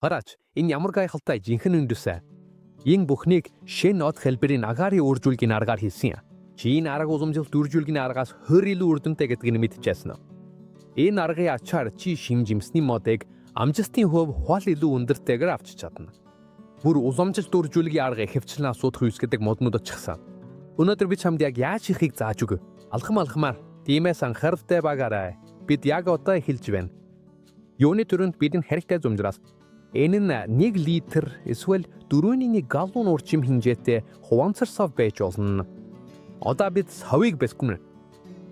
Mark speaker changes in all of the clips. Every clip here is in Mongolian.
Speaker 1: Хараач энэ ямар гайхалтай жинхэнэ үндэсэ. Энэ бүхнийг шинэ од хэлбэрийн агаарын үржүүлгийн аргаар хийсэн юм. Чи энэ арга уламжлалт үржүүлгийн аргаас 20 илүү үрдөнтэй гэдгийг мэдчихсэн. Энэ аргын ачаар чи шим жимсний модыг амжилтын хөв хол илүү өндөртэйгээр авч чадна. Бүр уламжлалт үржүүлгийн арга ихэвчлэн асуудах үйс гэдэг моднууд очихсан. Өнөөдөр би чамд яг яаж хийхийг зааж өгье. Алхамаар. Тиймээс анхааралтай байгаарай. Бид яг одоо эхэлж байна. Юуны төрөнд бидний хэрэгтэй зумжраас энэ нь 1 литр эсвэл 4.1 галлон урчим хэмжээтэй хуваанцар сав байж болно. Одоо бид савыг бэсгэнэ.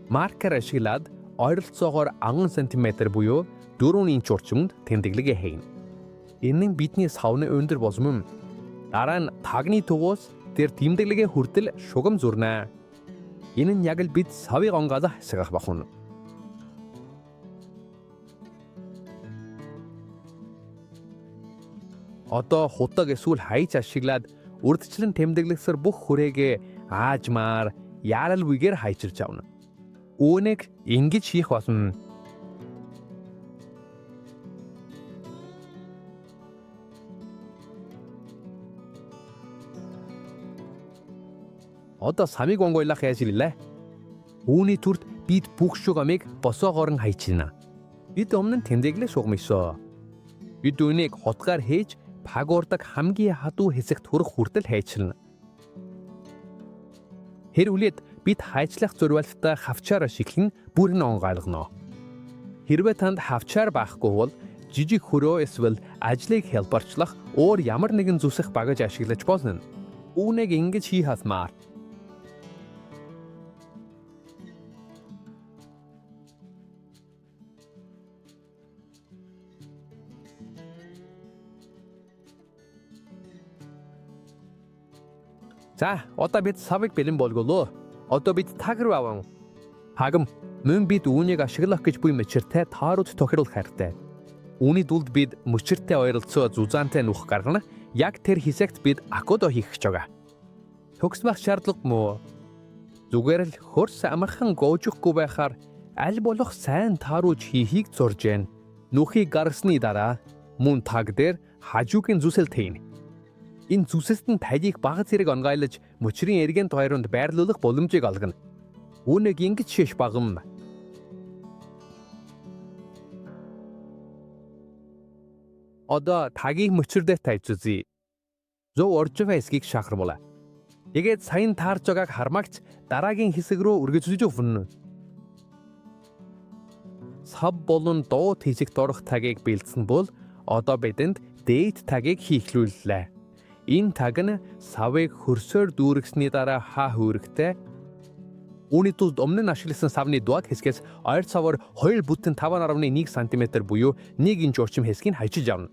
Speaker 1: Маркер ашиглаад ойролцоогоор 10 см буюу 4 инч урчимд тэмдэглэгээ хийнэ. Энэ нь бидний савны өндөр болмом. Дараа нь тагны тугуус тэр тэмдэглэгээ хүртэл шугам зурнаа. Энэ нь яг л бид савыг онгаалах хэсэг бахун. Одоо худаг эсвэл хайж ашиглаад урдчлан тэмдэглэсээр бүх хүрээгээ аажмаар яаралвигээр хайчирч авна. Үүнийг ингэж хийх болно. Одоо самыг онгойлах яажиллээ. Үүний түрд бид бүх шугамыг босоогоор нь хайчина. Бид өмнө нь тэмдэглээ шугамшоо. Бид үүнийг хотгаар хийж пагуурдаг хамгийн хадуу хэсэгт хүрэх хүртэл хайчилна. Хэрвээ бид хайчлах зурвалтай хавчаар ашиглан бүрэн онгойлгоно. Хэрвээ танд хавчаар байхгүй бол жижиг хөрөө эсвэл ажлыг хялбарчлах өөр ямар нэгэн зүсэх багаж ашиглаж болно. Үүнийг ингэж хий хасмаар. За, одоо бид савыг бэлэн болголоо. Одоо бид таг руу аван. Хагам, мөн бид үүнийг ашиглах гэж буй мөчөртэй таарууд тохируулах хэрэгтэй. Үүний тулд бид мөчөртэй ойролцоо зузаантай нүх гаргана. Яг тэр хэсэгт бид акодо хийх гэж байгаа. Төгсмөх шаардлага муу. Зүгээр л хөрс амархан гоожихгүй байхаар аль болох сайн тааруулж хийхийг зурж гэн. Нүхийг гаргасны дараа мөн таг дээр хажуугийн зүсэл тийнэ. Энэ зүсэлт нь тажийг бага зэрэг онгойлож мөчрийн эргэн тойронд байрлуулах боломжийг олгоно. Үүнийг ингэж шиш багам. Одоо тагийг мөчөр дээр тавьж үзье. Зөв орж байгаа хэсгийг шахармуулаа. Тэгээд сайн таарж байгааг хармагч дараагийн хэсэг рүү үргэлжлэж өвнө. Сав болон доод хэсэгт орох тагийг бэлдсэн бол одоо бидэнд дээд тагийг хийхлүүллээ. Энэ таг нь савыг хөрсөөр дүүргэсний дараа хаа хөрөгтэй. Үүний тулд өмнө нь ашигласан савны дуад хэсгээс ойр цаваар 2 бүтэн 5.1 см буюу 1 инч орчим хэсгийг хайчиж авна.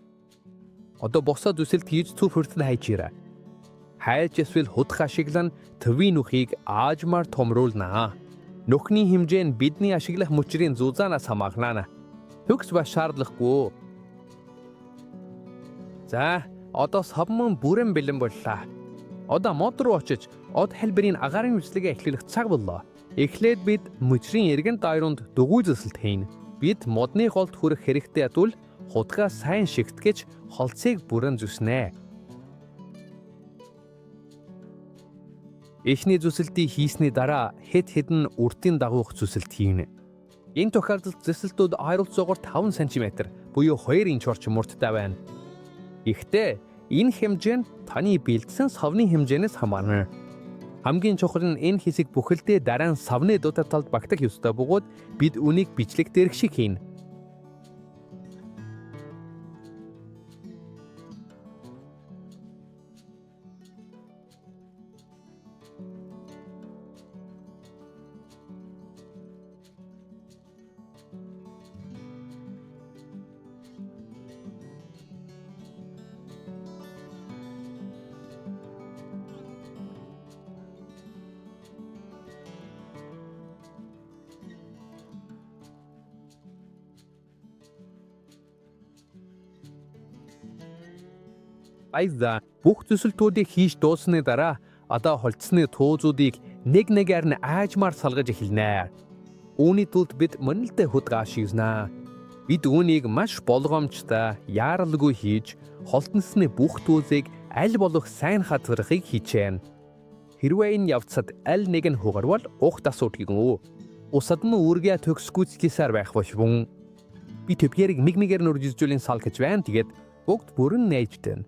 Speaker 1: Одоо босоод үсэлт хийж цүр хүртэл хайчираа. Хайлж эсвэл худах ашиглан төвийн нүхийг аажмаар томруулнаа. Нүхний хэмжээ нь бидний ашиглах мөчрийн зузаанаас хамаарна. Төгс ба шаардлагагүй. За, одоо сав мөн бүрэн бэлэн боллоо. Одоо мод руу очиж од хэлбэрийн агаарын үйлчлэгээ эхлүүлэх цаг боллоо. Эхлээд бид мөчрийн эргэн тойронд дугуй зөсөлт хийнэ. Бид модны голд хүрэх хэрэгтэй тул хутгаа сайн шигтгэж холцыг бүрэн зүснэ. Эхний зүсэлтийг хийсний дараа хэд хэдэн үртийн дагуух зүсэлт хийнэ. Энэ тохиолдолд зүсэлтүүд ойролцоогоор 5 см буюу 2 инч орчим урттай байна. Гэхдээ энэ хэмжээ нь таны бэлдсэн савны хэмжээнээс хамаарна. Хамгийн чухал нь энэ хэсэг бүхэлдээ дараа нь савны дутаа талд багтах ёстой бөгөөд бид үнийг бичлэг дээрх шиг хийнэ. Айза бүх төсөлтүүдийг хийж дууссаны дараа одоо холцсны туузуудыг нэг нэгээр нь аажмаар салгаж эхэлнэ. Үүний тулд бид мөн л дэ хутгаа шивнэ. Бид үүнийг маш болгоомжтой, яаралгүй хийж, холтносны бүх дүүзийг аль болох сайн хазрахыг хичээнэ. Хэрвээ энэ явцад аль нэг нь хугарвал ухт асуудалгүй. Усад нь үргээ төгсгүйцлээсээр байх бошвун. Би төпгэрийг мигмигээр нүржижүүлийн сал гэж байна. Тэгээд бүгд бүрэн найжтэн.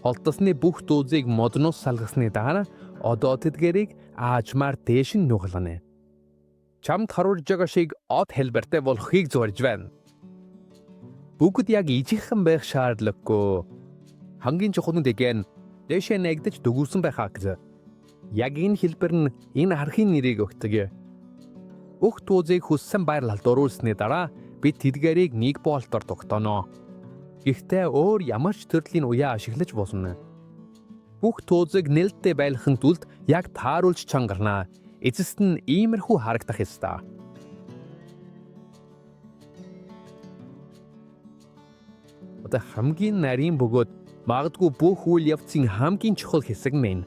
Speaker 1: Холтосны бүх дүүзийг модноос салгасны дараа одоо тэдгэрийг аажмаар дээш нь нүглэнэ. Чамд харуулж байгаа шиг од хэлбэртэй болохыг зорж байна. Бүгд яг ижийнхэн байх шаардлагагүй. Хамгийн чухал нь дэгэн дэшээ нэгдэж дөгүүлсэн байхаа гэж. Яг энэ хэлбэр нь энэ архын нэрийг өгдөг. Бүх дүүзийг хүссэн байрлал дуруулсны дараа бид тэдгэрийг нэг болтоор тогтооно. Гэхдээ өөр ямар ч төрлийн уяа ашиглаж болно. Бүх дүүзийг нэлттэй байлгахын тулд яг тааруулж чангарна. Эцэст нь иймэрхүү харагдах ёстой. Одоо хамгийн нарийн бөгөөд магадгүй бүх үйл явцын хамгийн чухал хэсэг мэн.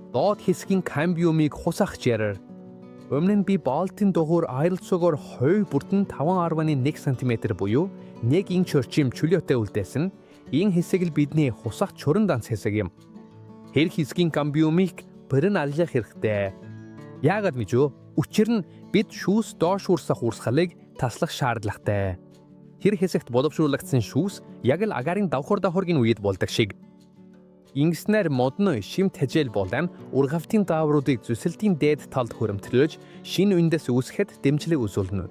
Speaker 1: Доод хэсгийн камбиумыг хусах чараар. Өмнө нь би болтын дугуур аялцоогоор хой бүрдэн 5.1 см буюу 1 инч орчим чөлөөтэй үлдээсэн. Энэ хэсэг л бидний хусах чуран данц хэсэг юм. Тэр хэсгийн камбиумыг бүрэн аллах хэрэгтэй. Яагаад гэж вэ? Учир нь бид шүүс доош урсах урсгалыг таслах шаардлагатай. Тэр хэсэгт боловсруулагдсан шүүс яг л агаарын давхаргийн үед болдог шиг. Ингэснээр модно шимт хажээл болон ургавтын даавруудыг зүсэлтийн дээд талд хөрөмтөлж шинэ үндэс үүсгэхэд дэмжлэг үзүүлнэ.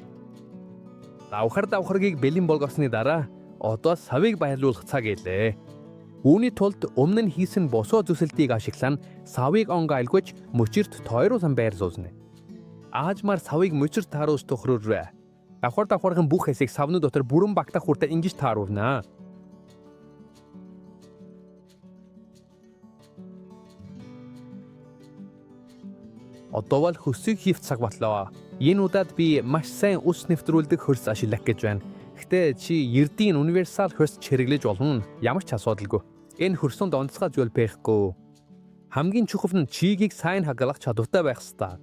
Speaker 1: Давхаргийг бэлэн болгосны дараа одоо савыг баярлуулах цаг илээ. Үүний тулд өмнө нь хийсэн босоо зүсэлтийг ашиглан савыг онгайлгож мөчөрт тойруулсан байрлуулна. Аажмаар савыг мөчөрт тааруулж тохируулраа. Давхаргийн бүх хэсийг савны дотор бүрэн багтах хүртэл ингэж тааруулна. Одоо бол хөсөйг хийх цаг боллоо. Энэ удаад би маш сайн ус нэвтрүүлдэг хөрс ашиглах гэж байна. Гэтэ чи ердийн универсал хөрс чирглэж болно. Ямар ч асуудалгүй. Энэ хөрсөнд онцгой зүйл байхгүй. Хамгийн чухал нь чигийг сайн хагалах чадвартай байх ёстой.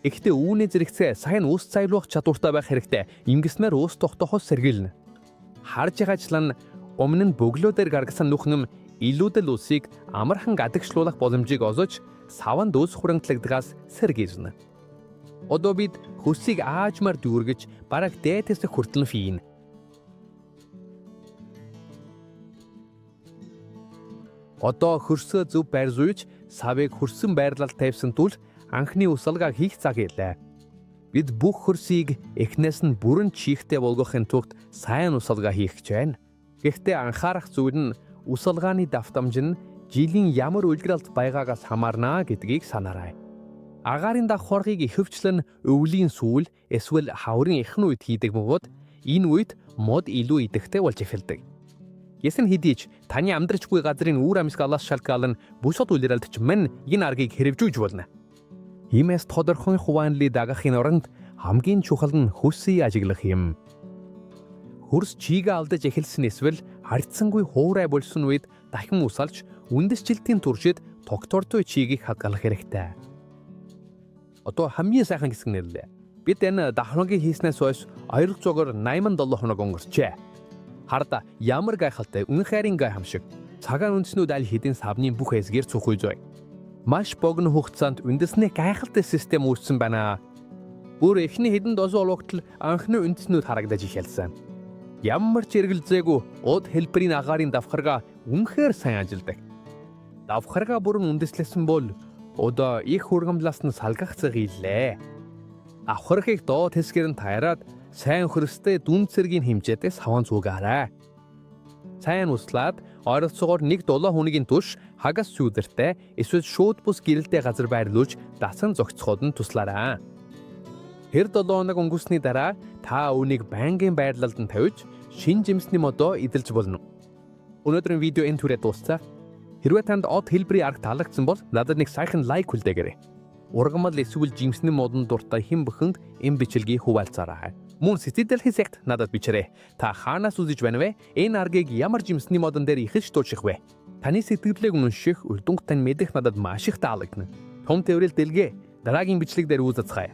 Speaker 1: Гэхдээ үүний зэрэгцээ сайн ус цайлуулах чадвартай байх хэрэгтэй. Ингэснээр ус тогтоохоос сэргийлнэ. Харж байгаачлан өмнө нь бөглөөдөр гаргасан нүхнэм илүүдэл усыг амархан гадагшлуулах боломжийг олж саванд ус хурангалтдагаас сэргийлнэ. Одоо бид хөсийг аажмаар дүүргэж бараг дээтэс хүртэл фийн. Одоо хөрсөө зөв байр зүйж савыг хөрсөн байрлалд тавьсан тул анхны усалгаа хийх цаг илээ. Бид бүх хөрсийг эхнээс нь бүрэн чихтэй болгохын тулд сайн усалгаа хийх гэж байна. Гэхдээ анхаарах зүйл нь усалгааны давтамж нь жилийн ямар үлгэрэлд байгаагаас хамаарна гэдгийг санаарай. Агаарын давхаргыг ихэвчлэн өвлийн сүүл эсвэл хаврын эхний үед хийдэг бөгөөд энэ үед мод илүү идэвхтэй болж эхэлдэг. Ясн хэдийч таны амдарчгүй газрын үүр амьсгалаас шалтгаалan бусад үлгэрэлд ч мань энэ аргыг хэрэгжүүлж болно. Иймээс тодорхой хуваанлыг дагахын оронд хамгийн чухал нь хөрсийг ажиглах юм. Хөрс чигээ алдаж эхэлсэн эсвэл харьцангуй хуурай болсон үед дахин усалж үндэсжилтийн туршид тогтвортой чигийг хадгалах хэрэгтэй. Одоо хамгийн сайхан хэсэг нэрлээ. Бид энэ давхаргийг хийснээс хойш ойролцоогоор 87 хоног өнгөрчээ. Харда ямар гайхалтай үнэхэрийн гайхамшиг. Цагаан үндснүүд аль хэдийн савны бүх хэсгээр цохой зой. Маш богино хугацаанд үндэсний гайхалтай систем үүссэн байна. Бүр эхний хэдэн дозоо олгогтол анхны үндэснүүд харагдаж эхэлсэн. Ямар ч эргэлзээгүй уд хэлбэрийн агаарын давхарга үнэхээр сайн ажилдаг. Давхарга бүрэн үндэслэсэн бол одоо их хургамлаас нь салгах цаг илээ. Давхаргыг доод хэсгээр нь тайраад сайн хөрстэй дүн цэргийн хэмжээтэй саван зүүгаарай. Сайн услаад ойролцоогоор 1-7 хоногийн турш хагас сүүдэртэй эсвэл шууд бус гэрэлтэй газар байрлуулж дасан зохицоход нь туслаарай. Тэр 7 хоног өнгөрсний дараа та үүнийг байнгын байрлалд нь тавьж шин жимсний модоо эдэлж болно. Өнөөдрийн видео энэ түрээ дууссан. Хэрвээ танд од хэлбэрийн арга таалагдсан бол надад нэг сайхан лайк хүлдээгээрэй. Ургамал эсвэл жимсний модон дуртай хэн бүхэнд энэ бичлэгийг хуваалцаарай. Мөн сэтгэл хэсэгт надад бичээрэй. Та хаанаас үзэж байна вэ? Энэ аргыг ямар жимсний модон дээр ихэж дуусгах вэ? Таны сэтгэлийг унших, үлдэн тань мэдэх надад маш их таалагдана. Том тээврэл дэлгээ дараагийн бичлэг дээр уулзацгаая.